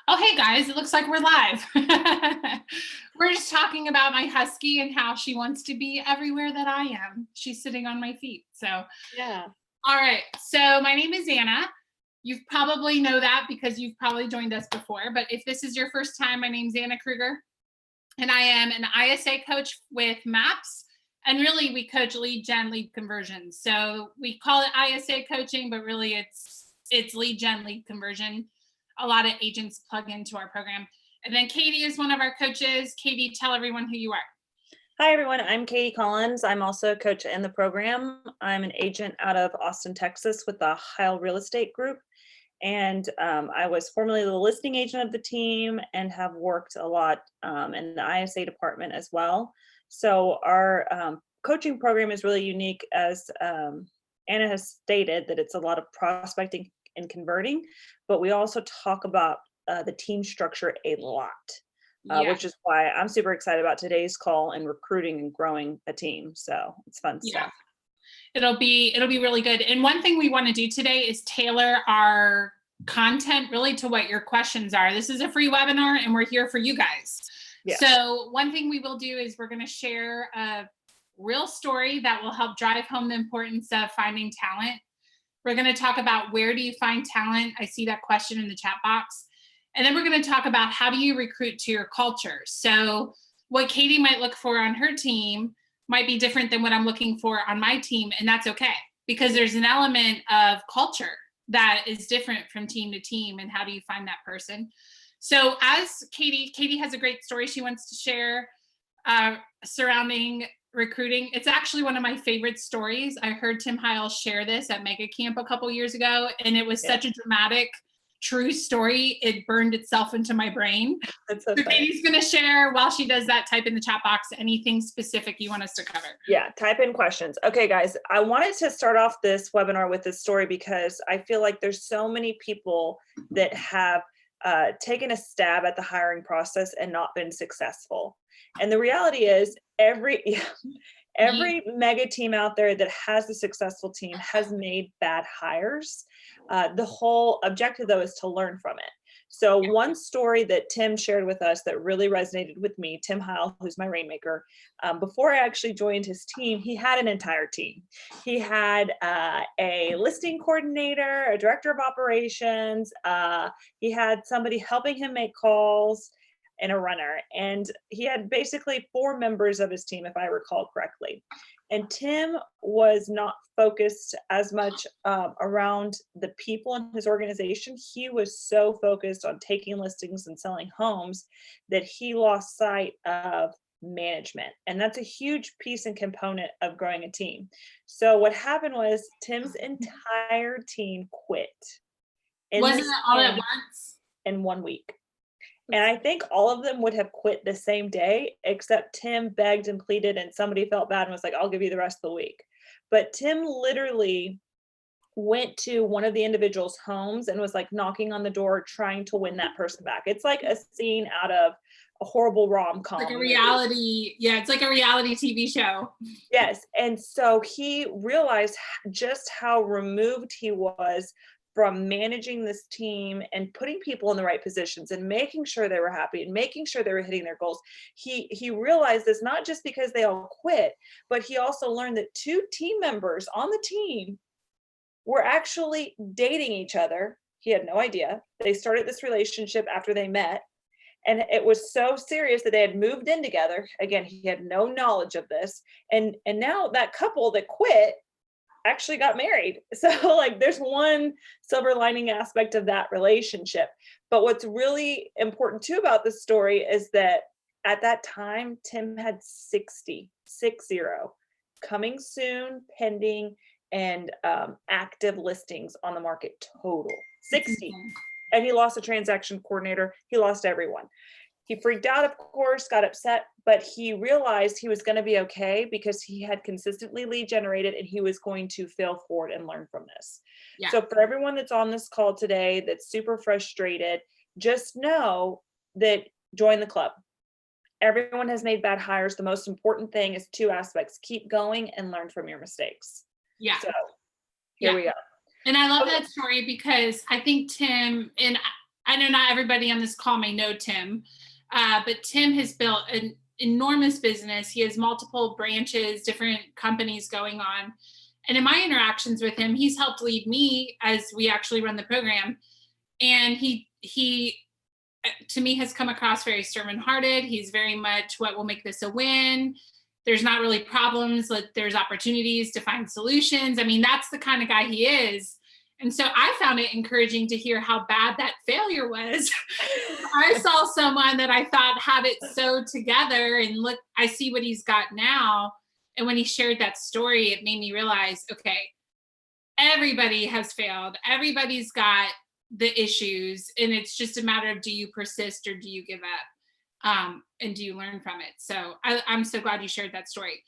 Oh, hey guys, it looks like we're live. We're just talking about my husky and how she wants to be everywhere that I am. She's sitting on my feet. So, Yeah. all right. So, my name is Anna. You probably know that because you've probably joined us before. But if this is your first time, my name's Anna Krueger, and I am an ISA coach with MAPS. And really, we coach lead gen, lead conversions. So we call it ISA coaching, but really it's lead gen, lead conversion. A lot of agents plug into our program. And then Katie is one of our coaches. Katie, tell everyone who you are. Hi, everyone. I'm Katie Collins. I'm also a coach in the program. I'm an agent out of Austin, Texas with the Heil Real Estate Group. And I was formerly the listing agent of the team and have worked a lot in the ISA department as well. So our coaching program is really unique, as Anna has stated, that it's a lot of prospecting and converting, but we also talk about the team structure a lot, which is why I'm super excited about today's call and recruiting and growing a team. So it's fun stuff. It'll be really good. And one thing we want to do today is tailor our content really to what your questions are. This is a free webinar and we're here for you guys. Yeah. So one thing we will do is we're going to share a real story that will help drive home the importance of finding talent. We're going to talk about where do you find talent? I see that question in the chat box. And then we're going to talk about how do you recruit to your culture. So what Katie might look for on her team might be different than what I'm looking for on my team. And that's okay, because there's an element of culture that is different from team to team. And how do you find that person? So as Katie has a great story she wants to share surrounding recruiting. It's actually one of my favorite stories. I heard Tim Heil share this at Mega Camp a couple years ago, and it was such a dramatic, true story. It burned itself into my brain. That's so Katie's going to share, while she does that, type in the chat box anything specific you want us to cover. Yeah, type in questions. Okay, guys, I wanted to start off this webinar with this story because I feel like there's so many people that have taken a stab at the hiring process and not been successful. And the reality is every mega team out there that has a successful team has made bad hires. The whole objective, though, is to learn from it. So one story that Tim shared with us that really resonated with me, Tim Heil, who's my rainmaker, before I actually joined his team, he had an entire team. He had a listing coordinator, a director of operations. He had somebody helping him make calls, and a runner. And he had basically 4 members of his team, if I recall correctly. And Tim was not focused as much around the people in his organization. He was so focused on taking listings and selling homes that he lost sight of management. And that's a huge piece and component of growing a team. So what happened was Tim's entire team quit. Wasn't it all at once? In 1 week. And I think all of them would have quit the same day, except Tim begged and pleaded, and somebody felt bad and was like, I'll give you the rest of the week. But Tim literally went to one of the individuals' homes and was like knocking on the door, trying to win that person back. It's like a scene out of a horrible rom-com. Like a reality, it's like a reality TV show. Yes. And so he realized just how removed he was from managing this team and putting people in the right positions and making sure they were happy and making sure they were hitting their goals. He realized this not just because they all quit, but he also learned that 2 team members on the team were actually dating each other. He had no idea. They started this relationship after they met. And it was so serious that they had moved in together. Again, he had no knowledge of this. And now that couple that quit actually got married. So like there's one silver lining aspect of that relationship. But what's really important too about this story is that at that time, Tim had 60 coming soon, pending, and active listings on the market total. 60. And he lost a transaction coordinator. He lost everyone. He freaked out, of course, got upset, but he realized he was going to be okay because he had consistently lead generated and he was going to fail forward and learn from this. Yeah. So for everyone that's on this call today that's super frustrated, just know that join the club. Everyone has made bad hires. The most important thing is 2 aspects: keep going and learn from your mistakes. Yeah. So here we go. And I love that story because I think Tim, and I know not everybody on this call may know Tim, but Tim has built an enormous business. He has multiple branches, different companies going on. And in my interactions with him, he's helped lead me as we actually run the program. And he to me has come across very servant-hearted. He's very much, what will make this a win? There's not really problems, like there's opportunities to find solutions. I mean, that's the kind of guy he is. And so I found it encouraging to hear how bad that failure was. I saw someone that I thought had it so together, and look, I see what he's got now. And when he shared that story, it made me realize, okay, everybody has failed. Everybody's got the issues, and it's just a matter of, do you persist or do you give up? And do you learn from it? So I'm so glad you shared that story.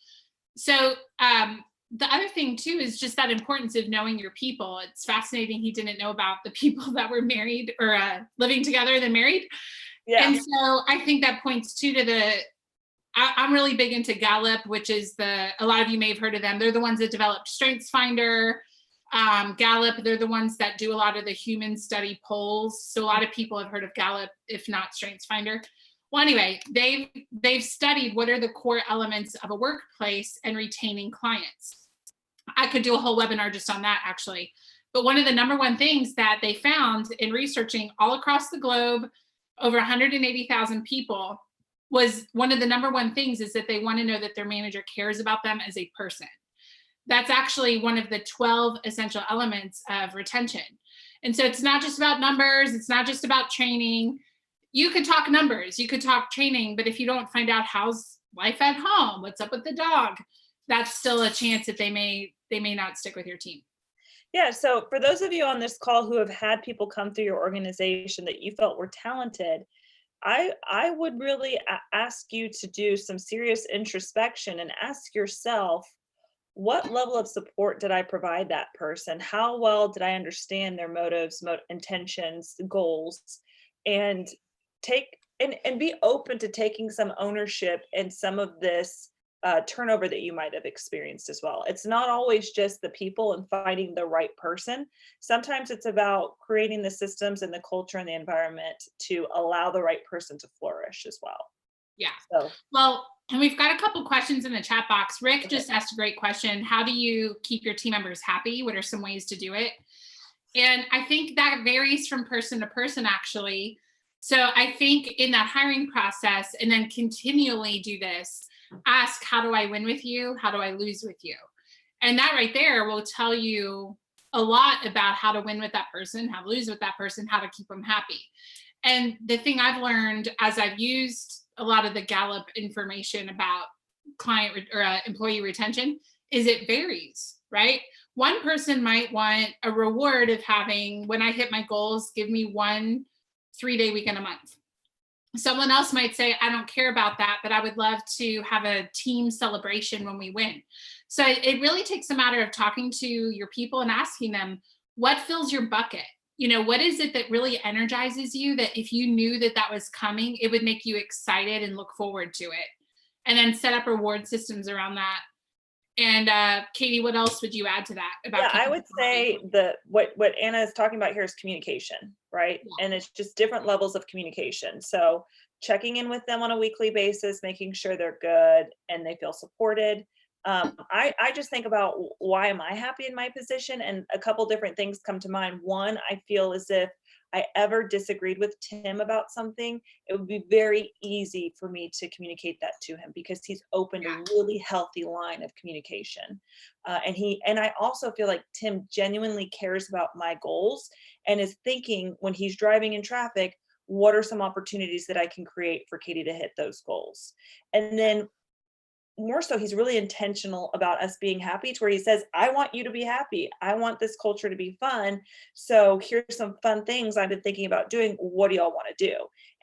So the other thing too is just that importance of knowing your people. It's fascinating he didn't know about the people that were married or living together than married. Yeah. And so I think that points too to I'm really big into Gallup, which is a lot of you may have heard of them. They're the ones that developed StrengthsFinder. Gallup, they're the ones that do a lot of the human study polls. So a lot of people have heard of Gallup, if not StrengthsFinder. Well, anyway, they've studied what are the core elements of a workplace and retaining clients. I could do a whole webinar just on that, actually. But one of the number one things that they found in researching all across the globe, over 180,000 people, was one of the number one things is that they want to know that their manager cares about them as a person. That's actually one of the 12 essential elements of retention. And so it's not just about numbers. It's not just about training. You could talk numbers, you could talk training, but if you don't find out how's life at home, what's up with the dog, that's still a chance that they may not stick with your team. Yeah. So for those of you on this call who have had people come through your organization that you felt were talented, I would really ask you to do some serious introspection and ask yourself, what level of support did I provide that person? How well did I understand their motives, intentions, goals, and be open to taking some ownership in some of this turnover that you might have experienced as well. It's not always just the people and finding the right person. Sometimes it's about creating the systems and the culture and the environment to allow the right person to flourish as well. Yeah. So, well, and we've got a couple questions in the chat box. Rick just asked a great question. How do you keep your team members happy? What are some ways to do it? And I think that varies from person to person, actually. So I think in that hiring process, and then continually do this, ask, how do I win with you? How do I lose with you? And that right there will tell you a lot about how to win with that person, how to lose with that person, how to keep them happy. And the thing I've learned as I've used a lot of the Gallup information about client or employee retention is it varies, right? One person might want a reward of having, when I hit my goals, give me 1 3-day weekend a month. Someone else might say, I don't care about that, but I would love to have a team celebration when we win. So it really takes a matter of talking to your people and asking them, what fills your bucket? You know, what is it that really energizes you, that if you knew that that was coming, it would make you excited and look forward to it? And then set up reward systems around that. And Katie, what else would you add to that? Yeah, I would say what Anna is talking about here is communication, right? Yeah. And it's just different levels of communication. So checking in with them on a weekly basis, making sure they're good and they feel supported. I just think about, why am I happy in my position? And a couple different things come to mind. One, I feel as if I ever disagreed with Tim about something, it would be very easy for me to communicate that to him, because he's opened a really healthy line of communication. And I also feel like Tim genuinely cares about my goals and is thinking, when he's driving in traffic, what are some opportunities that I can create for Katie to hit those goals? And then more so, he's really intentional about us being happy, to where he says, I want you to be happy. I want this culture to be fun. So here's some fun things I've been thinking about doing. What do y'all want to do?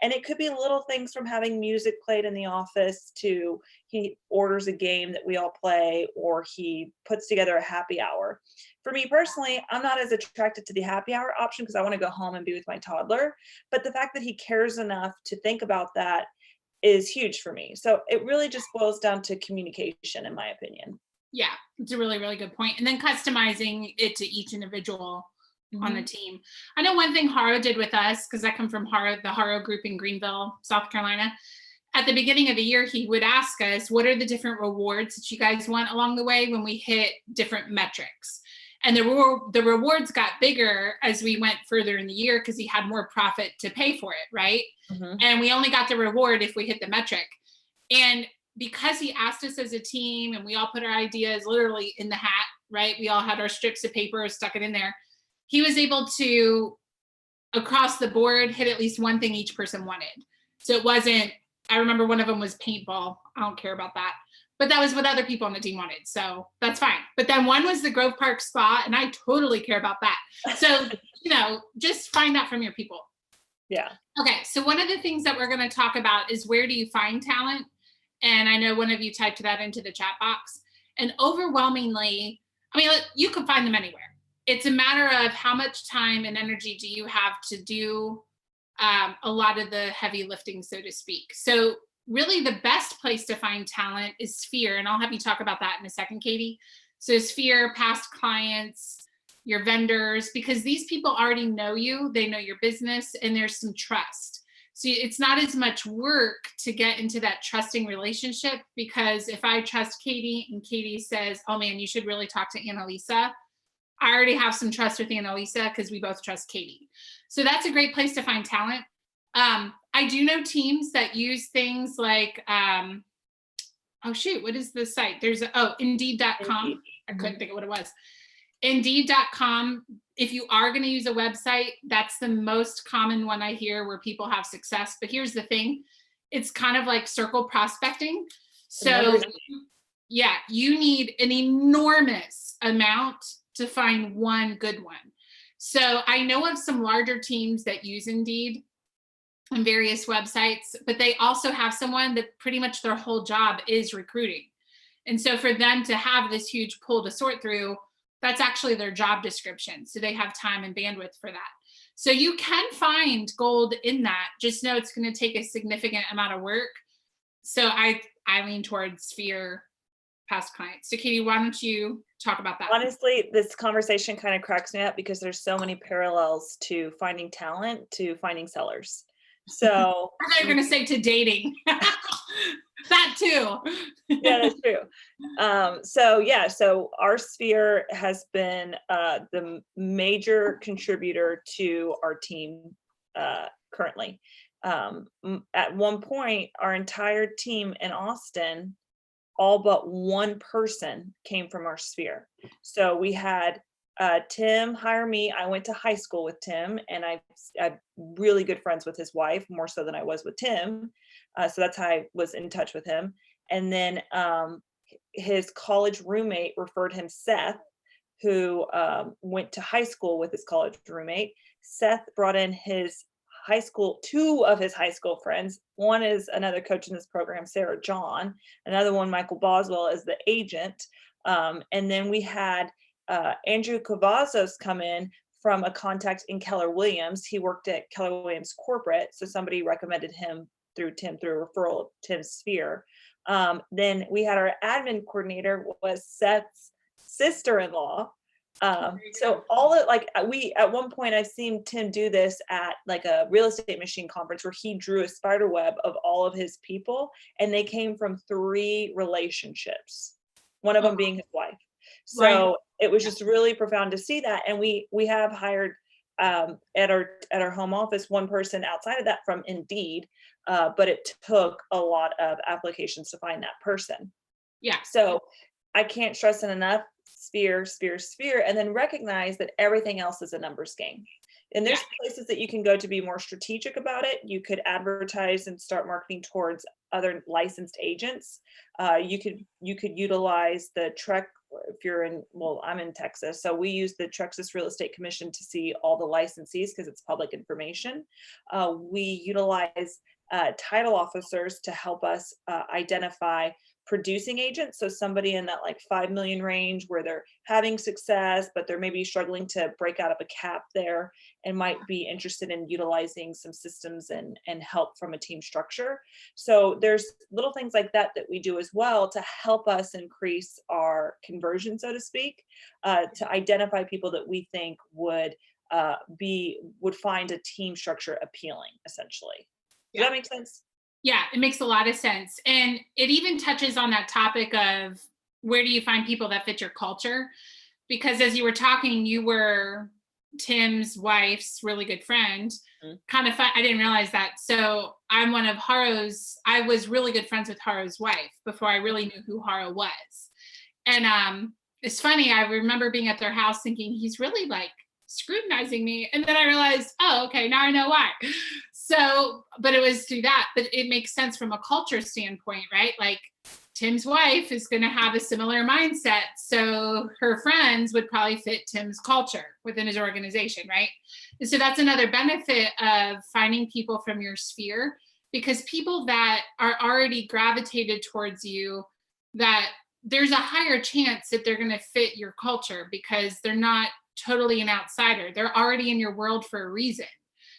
And it could be little things from having music played in the office to he orders a game that we all play, or he puts together a happy hour. For me personally, I'm not as attracted to the happy hour option because I want to go home and be with my toddler. But the fact that he cares enough to think about that is huge for me. So it really just boils down to communication, in my opinion. Yeah, it's a really, really good point. And then customizing it to each individual on the team. I know one thing Haro did with us, because I come from the Haro group in Greenville, South Carolina. At the beginning of the year, he would ask us, what are the different rewards that you guys want along the way when we hit different metrics? And the rewards got bigger as we went further in the year because he had more profit to pay for it, right? And we only got the reward if we hit the metric. And because he asked us as a team and we all put our ideas literally in the hat, right? We all had our strips of paper, stuck it in there. He was able to, across the board, hit at least one thing each person wanted. So it wasn't, I remember one of them was paintball. I don't care about that. But that was what other people on the team wanted. So that's fine. But then one was the Grove Park Spa, and I totally care about that. So, just find out from your people. Yeah. Okay. So one of the things that we're going to talk about is where do you find talent? And I know one of you typed that into the chat box. And overwhelmingly, I mean, you can find them anywhere. It's a matter of how much time and energy do you have to do a lot of the heavy lifting, so to speak. So really the best place to find talent is Sphere. And I'll have you talk about that in a second, Katie. So Sphere, past clients, your vendors, because these people already know you, they know your business, and there's some trust. So it's not as much work to get into that trusting relationship, because if I trust Katie and Katie says, oh man, you should really talk to Annalisa, I already have some trust with Annalisa because we both trust Katie. So that's a great place to find talent. I do know teams that use things like, what is the site? There's Indeed.com. I couldn't think of what it was. Indeed.com. If you are going to use a website, that's the most common one I hear where people have success. But here's the thing. It's kind of like circle prospecting. So yeah, you need an enormous amount to find one good one. So I know of some larger teams that use Indeed on various websites, but they also have someone that pretty much their whole job is recruiting. And so for them to have this huge pool to sort through, that's actually their job description. So they have time and bandwidth for that. So you can find gold in that. Just know it's going to take a significant amount of work. So I lean towards Sphere, past clients. So Katie, why don't you talk about that? Honestly, this conversation kind of cracks me up because there's so many parallels to finding talent, to finding sellers. So I thought you were going to say to dating. That too. Yeah, that's true. So our Sphere has been the major contributor to our team currently. At one point, our entire team in Austin, all but one person came from our Sphere. So we had Tim hire me. I went to high school with Tim, and I'm really good friends with his wife, more so than I was with Tim. So that's how I was in touch with him. And then his college roommate referred him Seth, who went to high school with his college roommate. Seth brought in two of his high school friends. One is another coach in this program, Sarah John. Another one, Michael Boswell, is the agent. And then we had Andrew Cavazos come in from a contact in Keller Williams. He worked at Keller Williams corporate. So somebody recommended him through Tim, through a referral of Tim's Sphere. Then we had our admin coordinator was Seth's sister-in-law. So at one point I've seen Tim do this at like a real estate machine conference where he drew a spider web of all of his people, and they came from 3 relationships, one of them being his wife. So it was just really profound to see that. And we have hired at our home office one person outside of that from Indeed, but it took a lot of applications to find that person. Yeah. So I can't stress it enough. Sphere, and then recognize that everything else is a numbers game. And there's places that you can go to be more strategic about it. You could advertise and start marketing towards other licensed agents. You could utilize the Trek. If you're I'm in Texas, so we use the Texas Real Estate Commission to see all the licensees because it's public information. We utilize title officers to help us identify producing agents. So somebody in that like 5 million range where they're having success, but they're maybe struggling to break out of a cap there and might be interested in utilizing some systems and help from a team structure. So there's little things like that we do as well to help us increase our conversion, so to speak, to identify people that we think would would find a team structure appealing, essentially. Does Yeah. that make sense? Yeah, it makes a lot of sense. And it even touches on that topic of where do you find people that fit your culture? Because as you were talking, you were Tim's wife's really good friend. Mhm. Kind of fun. I didn't realize that. So I'm one of I was really good friends with Haro's wife before I really knew who Haro was. And it's funny, I remember being at their house thinking, he's really like scrutinizing me. And then I realized, oh, okay, now I know why. So, but it was through that. But it makes sense from a culture standpoint, right? Like Tim's wife is going to have a similar mindset. So her friends would probably fit Tim's culture within his organization, right? And so that's another benefit of finding people from your sphere, because people that are already gravitated towards you, that there's a higher chance that they're going to fit your culture because they're not totally an outsider. They're already in your world for a reason.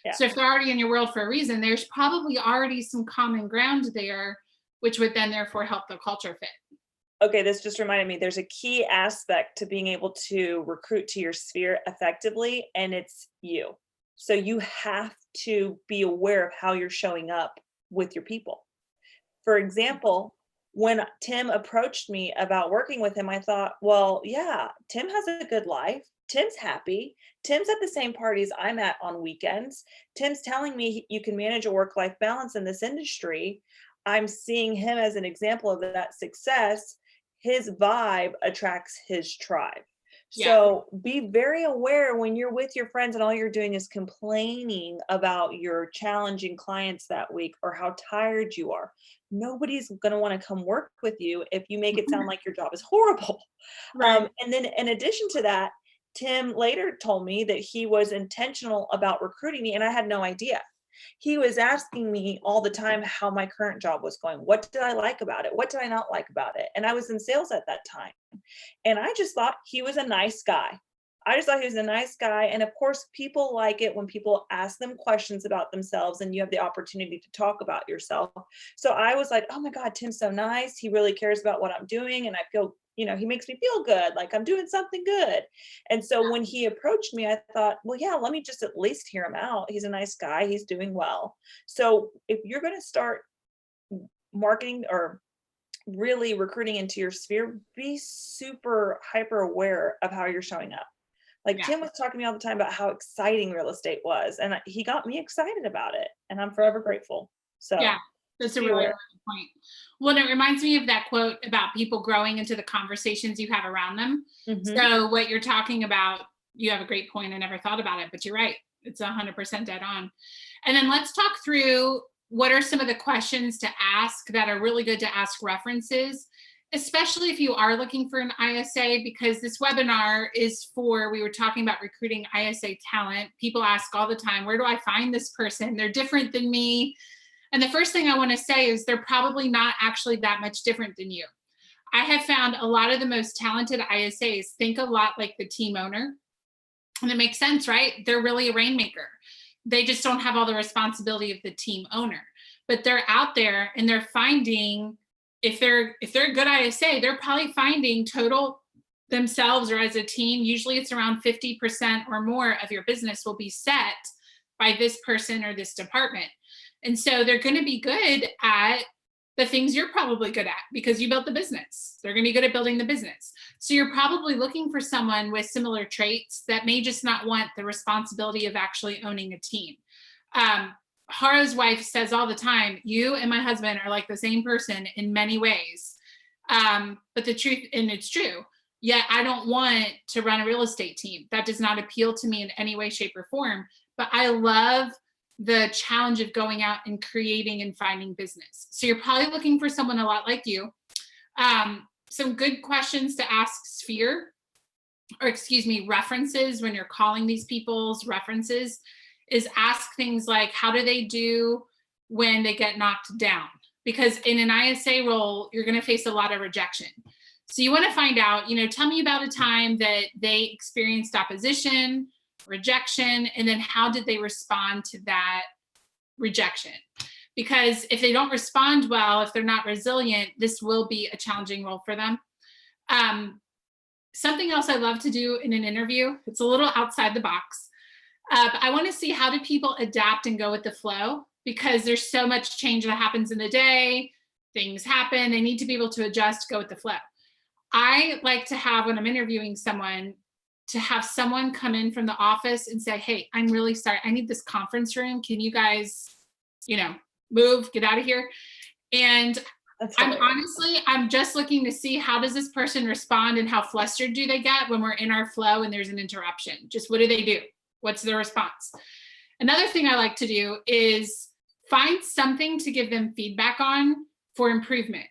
Yeah. So if they're already in your world for a reason, there's probably already some common ground there, which would then therefore help the culture fit. Okay, this just reminded me, there's a key aspect to being able to recruit to your sphere effectively, and it's you. So you have to be aware of how you're showing up with your people. For example, when Tim approached me about working with him, I thought, well, yeah, Tim has a good life. Tim's happy. Tim's at the same parties I'm at on weekends. Tim's telling me you can manage a work-life balance in this industry. I'm seeing him as an example of that success. His vibe attracts his tribe. Yeah. So be very aware when you're with your friends and all you're doing is complaining about your challenging clients that week or how tired you are. Nobody's going to want to come work with you if you make it sound like your job is horrible. Right. And then in addition to that, Tim later told me that he was intentional about recruiting me, and I had no idea. He was asking me all the time how my current job was going. What did I like about it? What did I not like about it? And I was in sales at that time. And I just thought he was a nice guy. I just thought he was a nice guy. And of course, people like it when people ask them questions about themselves and you have the opportunity to talk about yourself. So I was like, oh my God, Tim's so nice. He really cares about what I'm doing. And I feel, he makes me feel good, like I'm doing something good. And so when he approached me, I thought, well, yeah, let me just at least hear him out. He's a nice guy. He's doing well. So if you're going to start marketing or really recruiting into your sphere, be super hyper aware of how you're showing up. Like Tim was talking to me all the time about how exciting real estate was, and he got me excited about it, and I'm forever grateful. So yeah, that's a really good point. Well, it reminds me of that quote about people growing into the conversations you have around them. Mm-hmm. So what you're talking about, you have a great point. I never thought about it, but you're right. It's 100% dead on. And then let's talk through what are some of the questions to ask that are really good to ask references, especially if you are looking for an ISA, because this webinar is we were talking about recruiting ISA talent. People ask all the time, where do I find this person? They're different than me. And the first thing I want to say is they're probably not actually that much different than you. I have found a lot of the most talented ISAs think a lot like the team owner. And it makes sense, right? They're really a rainmaker. They just don't have all the responsibility of the team owner, but they're out there and they're finding, if they're a good ISA, they're probably finding total themselves or as a team, usually it's around 50% or more of your business will be set by this person or this department. And so they're going to be good at the things you're probably good at because you built the business. They're going to be good at building the business. So you're probably looking for someone with similar traits that may just not want the responsibility of actually owning a team. Haro's wife says all the time, you and my husband are like the same person in many ways. But the truth, and it's true, yet I don't want to run a real estate team. That does not appeal to me in any way, shape, or form. But I love the challenge of going out and creating and finding business. So you're probably looking for someone a lot like you. Some good questions to ask sphere, or references when you're calling these people's references is ask things like, how do they do when they get knocked down? Because in an ISA role, you're going to face a lot of rejection. So you want to find out, tell me about a time that they experienced opposition, rejection, and then how did they respond to that rejection? Because if they don't respond well, if they're not resilient, this will be a challenging role for them. Something else I love to do in an interview, it's a little outside the box, I want to see, how do people adapt and go with the flow? Because there's so much change that happens in the day. Things happen. They need to be able to adjust, go with the flow. I like to have, when I'm interviewing someone, to have someone come in from the office and say, hey, I'm really sorry. I need this conference room. Can you guys, move, get out of here? And I'm just looking to see, how does this person respond and how flustered do they get when we're in our flow and there's an interruption? Just what do they do? What's their response? Another thing I like to do is find something to give them feedback on for improvement.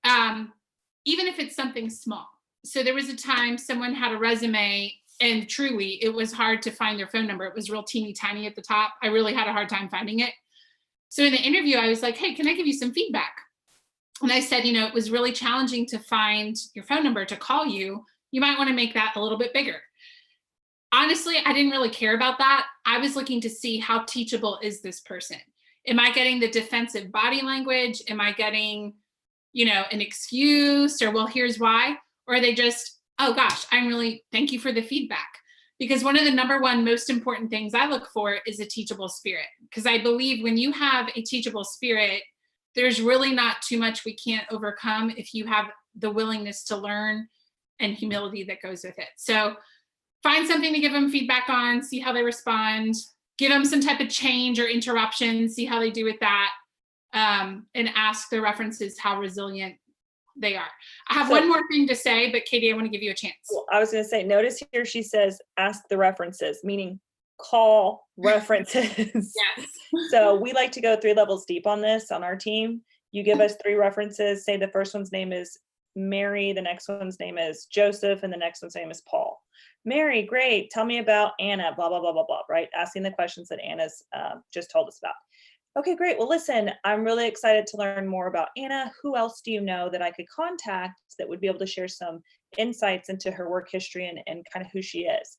Even if it's something small. So there was a time someone had a resume, and truly it was hard to find their phone number. It was real teeny tiny at the top. I really had a hard time finding it. So in the interview, I was like, hey, can I give you some feedback? And I said, it was really challenging to find your phone number to call you. You might want to make that a little bit bigger. Honestly, I didn't really care about that. I was looking to see, how teachable is this person? Am I getting the defensive body language? Am I getting, an excuse, or, well, here's why? Or are they just, oh gosh, thank you for the feedback. Because one of the number one most important things I look for is a teachable spirit. Because I believe when you have a teachable spirit, there's really not too much we can't overcome if you have the willingness to learn and humility that goes with it. So find something to give them feedback on, see how they respond, give them some type of change or interruption, see how they do with that, and ask the references how resilient they are. I have one more thing to say, but Katie, I want to give you a chance. Well, I was going to say, notice here she says, ask the references, meaning call references. Yes. So we like to go 3 levels deep on this on our team. You give us 3 references, say the first one's name is Mary, the next one's name is Joseph, and the next one's name is Paul. Mary, great. Tell me about Anna, blah, blah, blah, blah, blah, right? Asking the questions that Anna's just told us about. Okay, great. Well, listen, I'm really excited to learn more about Anna. Who else do you know that I could contact that would be able to share some insights into her work history and kind of who she is?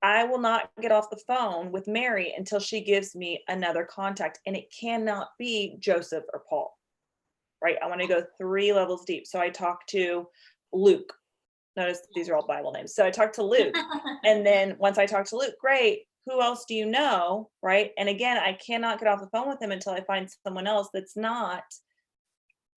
I will not get off the phone with Mary until she gives me another contact, and it cannot be Joseph or Paul, right? I want to go 3 levels deep. So I talk to Luke. Notice these are all Bible names. So I talked to Luke, and then once I talk to Luke, great. Who else do you know, right? And again, I cannot get off the phone with him until I find someone else that's not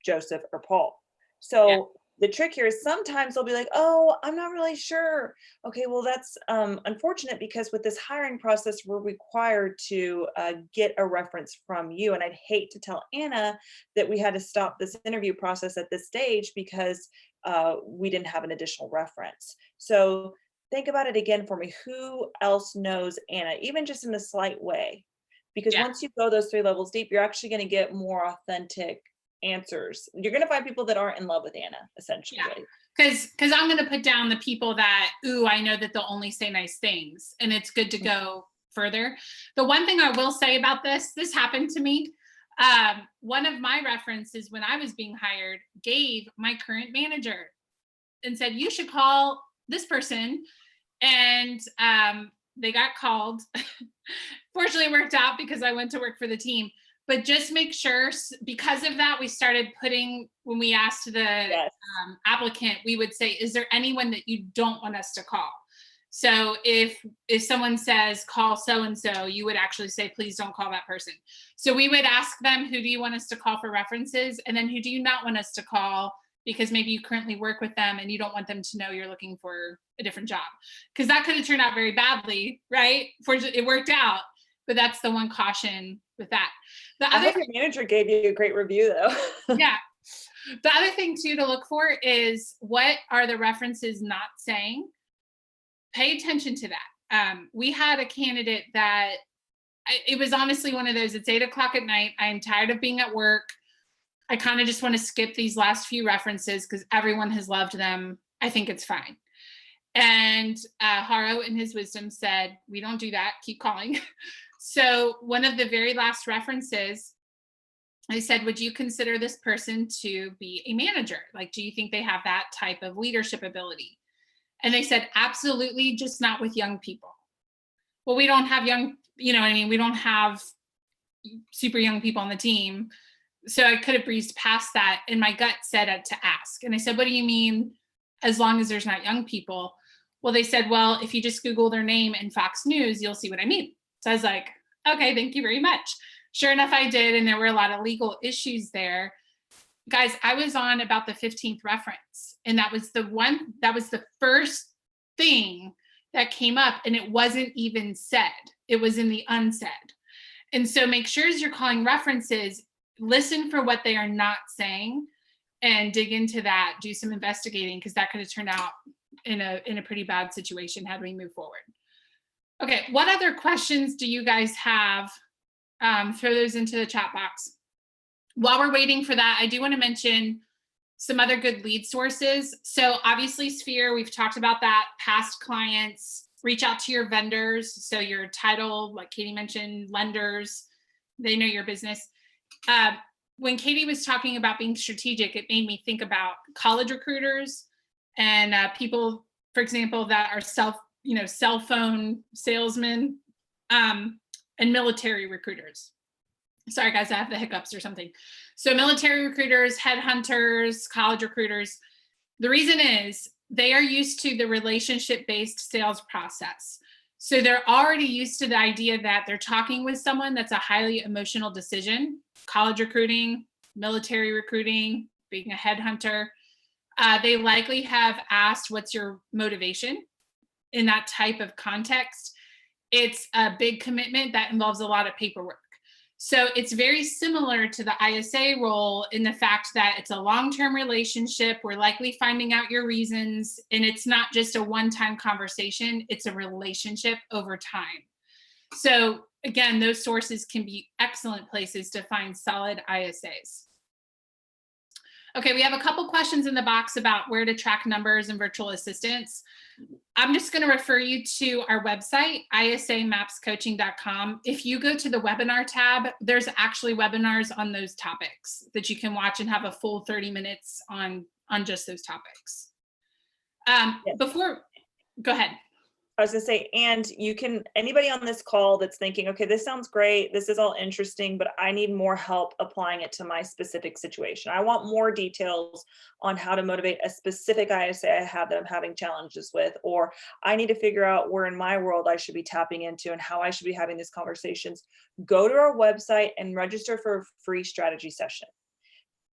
Joseph or Paul. So the trick here is sometimes they'll be like, oh, I'm not really sure. Okay, well, that's unfortunate, because with this hiring process, we're required to get a reference from you. And I'd hate to tell Anna that we had to stop this interview process at this stage because we didn't have an additional reference. So think about it again for me. Who else knows Anna, even just in a slight way? Because once you go those 3 levels deep, you're actually going to get more authentic answers. You're going to find people that aren't in love with Anna, essentially. Because I'm going to put down the people that, I know that they'll only say nice things, and it's good to go further. The one thing I will say about this happened to me. One of my references when I was being hired gave my current manager and said, you should call this person. And they got called. Fortunately, it worked out because I went to work for the team. But just make sure, because of that, we started putting, when we asked the applicant, we would say, is there anyone that you don't want us to call? So if someone says, call so-and-so, you would actually say, please don't call that person. So we would ask them, who do you want us to call for references? And then who do you not want us to call? Because maybe you currently work with them and you don't want them to know you're looking for a different job. Because that could have turned out very badly, right? Fortunately, it worked out. But that's the one caution with that. I hope your manager gave you a great review, though. Yeah. The other thing, too, to look for is, what are the references not saying? Pay attention to that. We had a candidate that, it was honestly one of those, it's 8:00 at night. I am tired of being at work. I kind of just want to skip these last few references because everyone has loved them. I think it's fine. And Haro, in his wisdom, said, we don't do that. Keep calling. So one of the very last references, I said, would you consider this person to be a manager? Like, do you think they have that type of leadership ability? And they said, absolutely, just not with young people. Well, we don't have young, we don't have super young people on the team. So I could have breezed past that. And my gut said to ask. And I said, what do you mean, as long as there's not young people? Well, they said, well, if you just Google their name in Fox News, you'll see what I mean. So I was like, okay, thank you very much. Sure enough, I did. And there were a lot of legal issues there. Guys, I was on about the 15th reference. And that was the first thing that came up. And it wasn't even said. It was in the unsaid. And so make sure as you're calling references, listen for what they are not saying and dig into that, do some investigating, because that could have turned out in a pretty bad situation had we moved forward. Okay, what other questions do you guys have? Throw those into the chat box. While we're waiting for that, I do want to mention some other good lead sources. So obviously Sphere, we've talked about that, past clients, reach out to your vendors. So your title, like Katie mentioned, lenders, they know your business. When Katie was talking about being strategic, it made me think about college recruiters and people, for example, that are cell phone salesmen and military recruiters. Sorry, guys, I have the hiccups or something. So military recruiters, headhunters, college recruiters, the reason is they are used to the relationship-based sales process. So they're already used to the idea that they're talking with someone that's a highly emotional decision. College recruiting, military recruiting, being a headhunter. They likely have asked, what's your motivation in that type of context? It's a big commitment that involves a lot of paperwork. So it's very similar to the ISA role in the fact that it's a long-term relationship. We're likely finding out your reasons, and it's not just a one-time conversation, it's a relationship over time. So again, those sources can be excellent places to find solid ISAs. Okay, we have a couple questions in the box about where to track numbers and virtual assistants. I'm just going to refer you to our website, isamapscoaching.com. If you go to the webinar tab, there's actually webinars on those topics that you can watch and have a full 30 minutes on just those topics. Go ahead. I was gonna say, and you can, anybody on this call that's thinking, okay, this sounds great, this is all interesting, but I need more help applying it to my specific situation. I want more details on how to motivate a specific ISA I have that I'm having challenges with, or I need to figure out where in my world I should be tapping into and how I should be having these conversations. Go to our website and register for a free strategy session.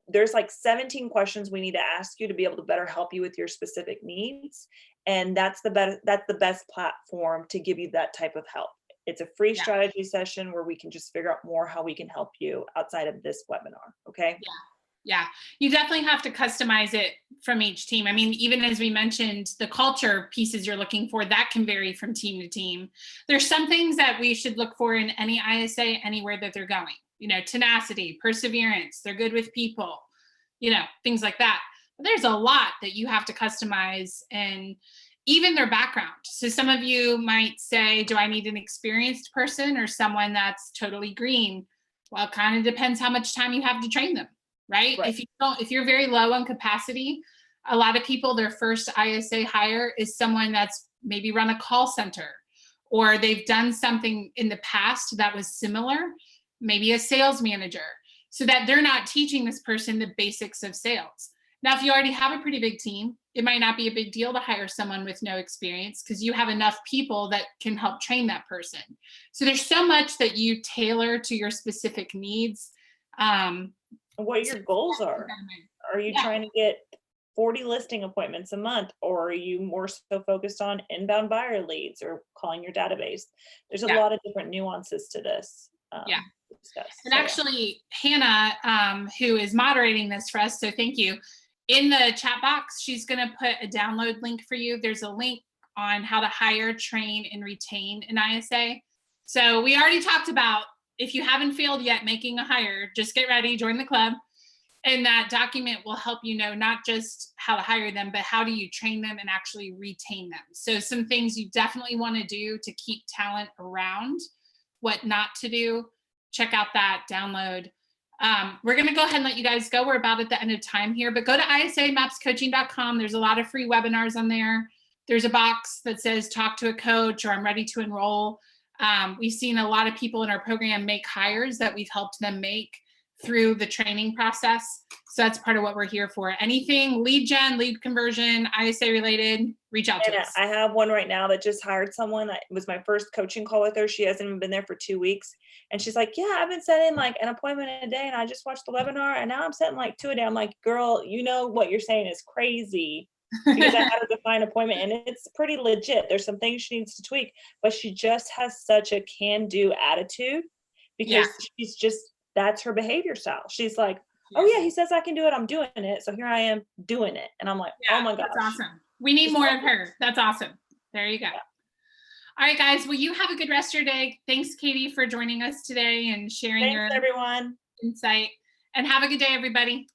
There's like 17 questions we need to ask you to be able to better help you with your specific needs. And that's the best platform to give you that type of help. It's a free strategy session where we can just figure out more how we can help you outside of this webinar. Okay. Yeah. You definitely have to customize it from each team. I mean, even as we mentioned, the culture pieces you're looking for, that can vary from team to team. There's some things that we should look for in any ISA, anywhere that they're going. Tenacity, perseverance, they're good with people, things like that. But there's a lot that you have to customize, and even their background. So some of you might say, do I need an experienced person or someone that's totally green? Well, it kind of depends how much time you have to train them, right? If you're very low on capacity, a lot of people, their first ISA hire is someone that's maybe run a call center, or they've done something in the past that was similar, maybe a sales manager, so that they're not teaching this person the basics of sales. Now, if you already have a pretty big team, it might not be a big deal to hire someone with no experience because you have enough people that can help train that person. So there's so much that you tailor to your specific needs. What your goals are. Are you trying to get 40 listing appointments a month, or are you more so focused on inbound buyer leads or calling your database? There's a lot of different nuances to this. And actually, Hannah, who is moderating this for us, so thank you. In the chat box, she's going to put a download link for you. There's a link on how to hire, train, and retain an ISA. So we already talked about, if you haven't failed yet making a hire, just get ready, join the club. And that document will help you know not just how to hire them, but how do you train them and actually retain them. So some things you definitely want to do to keep talent around, what not to do. Check out that download. We're going to go ahead and let you guys go. We're about at the end of time here, but go to isamapscoaching.com. There's a lot of free webinars on there. There's a box that says talk to a coach or I'm ready to enroll. We've seen a lot of people in our program make hires that we've helped them make through the training process. So that's part of what we're here for. Anything lead gen, lead conversion, ISA related, reach out to us. I have one right now that just hired someone. It was my first coaching call with her. She hasn't even been there for 2 weeks. And she's like, yeah, I've been setting like an appointment a day and I just watched the webinar and now I'm setting like 2 a day. I'm like, girl, you know what you're saying is crazy, because I had a defined appointment and it's pretty legit. There's some things she needs to tweak, but she just has such a can-do attitude because she's just, that's her behavior style. She's like, oh yeah, he says I can do it. I'm doing it. So here I am doing it. And I'm like, oh my gosh. That's awesome. We need more of her. That's awesome. There you go. Yeah. All right, guys. Well, you have a good rest of your day. Thanks, Katie, for joining us today and sharing your everyone insight. And have a good day, everybody.